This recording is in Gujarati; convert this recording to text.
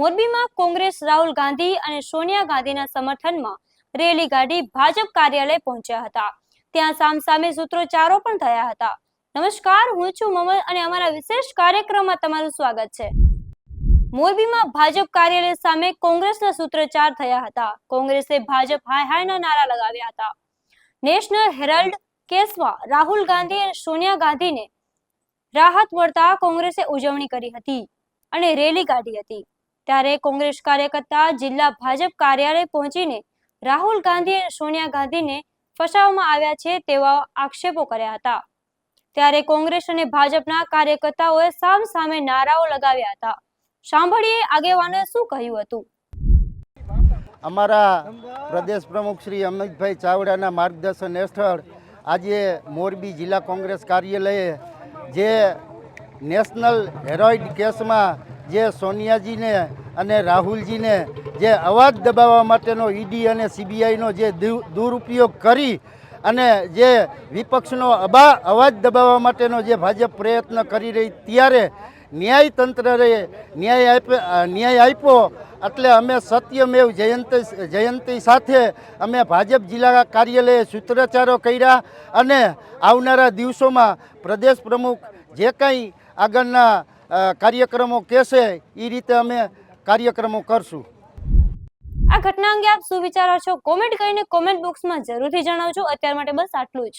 મોરબીમાં કોંગ્રેસ રાહુલ ગાંધી અને સોનિયા ગાંધીના સમર્થનમાં રેલી કાઢી ભાજપ કાર્યાલય પહોંચ્યા હતા। ત્યાં સામસામે સૂત્રોચ્ચારો પણ થયા હતા। નમસ્કાર, હું છું મમલ અને અમારા વિશેષ કાર્યક્રમમાં તમારું સ્વાગત છે। મોરબીમાં ભાજપ કાર્યાલય સામે કોંગ્રેસના સૂત્રોચ્ચાર થયા હતા। કોંગ્રેસે ભાજપ હાય હાયના નારા લગાવ્યા હતા। નેશનલ હેરાલ્ડ કેસમાં રાહુલ ગાંધી અને સોનિયા ગાંધીને રાહત મળતા કોંગ્રેસે ઉજવણી કરી હતી અને રેલી કાઢી હતી। ત્યારે કોંગ્રેસ કાર્યકર્તા જિલ્લા ભાજપ કાર્યાલય પહોંચીને રાહુલ ગાંધી અને સોનિયા ગાંધીને ફસાવવામાં આવ્યા છે તેવા આક્ષેપો કર્યા હતા। ત્યારે કોંગ્રેસ અને ભાજપના કાર્યકર્તાઓએ સામસામે નારાઓ લગાવ્યા હતા। સાંભળીએ આગેવાનોએ શું કહ્યું હતું। અમારા પ્રદેશ પ્રમુખ શ્રી અમિતભાઈ ચાવડાના માર્ગદર્શન હેઠળ આજે મોરબી જિલ્લા કોંગ્રેસ કાર્યાલયે જે નેશનલ હેરોઇડ કેસમાં જે સોનિયાજીને અને રાહુલજીને જે અવાજ દબાવવા માટેનો ઈડી અને સીબીઆઈનો જે દુરુપયોગ કરી અને જે વિપક્ષનો અવાજ દબાવવા માટેનો જે ભાજપ પ્રયત્ન કરી રહી ત્યારે ન્યાયતંત્રએ ન્યાય આપ્યો। એટલે અમે સત્યમેવ જયંતી સાથે અમે ભાજપ જિલ્લા કાર્યાલયે સૂત્રોચ્ચારો કર્યા અને આવનારા દિવસોમાં પ્રદેશ પ્રમુખ જે કંઈ આગળના કાર્યક્રમો કહેશે એ રીતે અમે કાર્યક્રમો કરશું। આ ઘટના અંગે આપ શું વિચારો છો? કોમેન્ટ કરીને કોમેન્ટ બોક્સમાં જરૂરથી જણાવજો। અત્યાર માટે બસ આટલું જ।